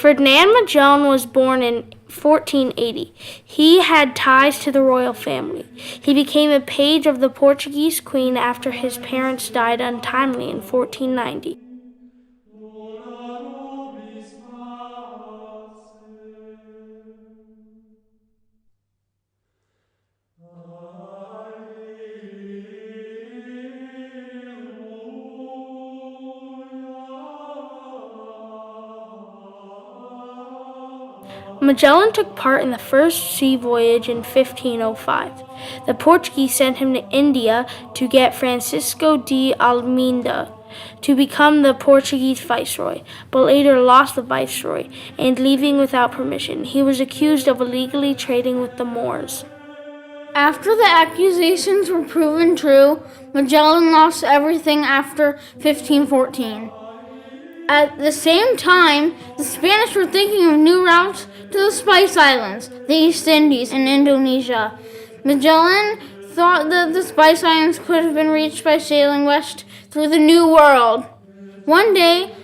Ferdinand Magellan was born in 1480. He had ties to the royal family. He became a page of the Portuguese queen after his parents died untimely in 1490. Magellan took part in the first sea voyage in 1505. The Portuguese sent him to India to get Francisco de Almeida to become the Portuguese viceroy, but later lost the viceroy and leaving without permission. He was accused of illegally trading with the Moors. After the accusations were proven true, Magellan lost everything after 1514. At the same time, the Spanish were thinking of new routes to the Spice Islands, the East Indies, and Indonesia. Magellan thought that the Spice Islands could have been reached by sailing west through the New World. One day,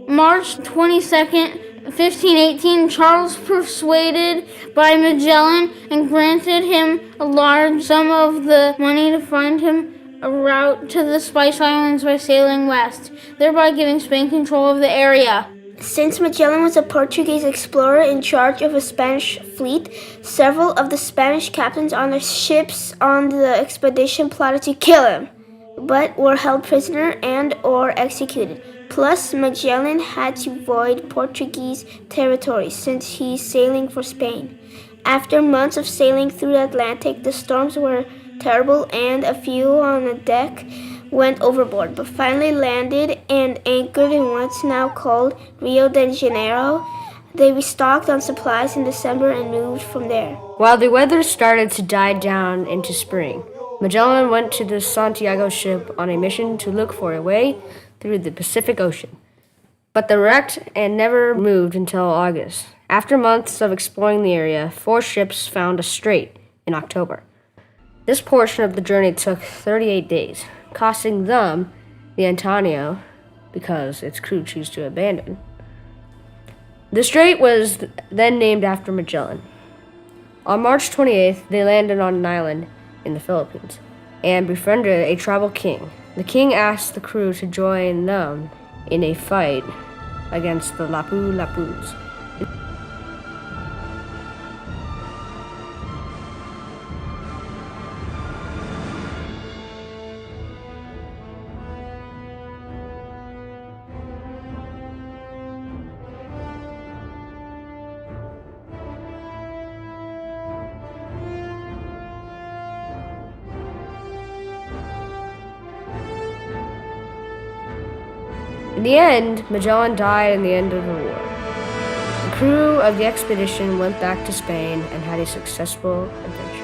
March 22nd, 1518, Charles, persuaded by Magellan, and granted him a large sum of the money to find him a route to the Spice Islands by sailing west, thereby giving Spain control of the area. Since Magellan was a Portuguese explorer in charge of a Spanish fleet, several of the Spanish captains on the ships on the expedition plotted to kill him, but were held prisoner and/or executed. Plus, Magellan had to avoid Portuguese territory since he's sailing for Spain. After months of sailing through the Atlantic, the storms were terrible and a few on the deck went overboard, but finally landed and anchored in what's now called Rio de Janeiro. They restocked on supplies in December and moved from there. While the weather started to die down into spring, Magellan went to the Santiago ship on a mission to look for a way through the Pacific Ocean. But they wrecked and never moved until August. After months of exploring the area, 4 ships found a strait in October. This portion of the journey took 38 days, costing them the Antonio because its crew chose to abandon. The strait was then named after Magellan. On March 28th, they landed on an island in the Philippines and befriended a tribal king. The king asked the crew to join them in a fight against the Lapu-Lapus. In the end, Magellan died in the end of the war. The crew of the expedition went back to Spain and had a successful adventure.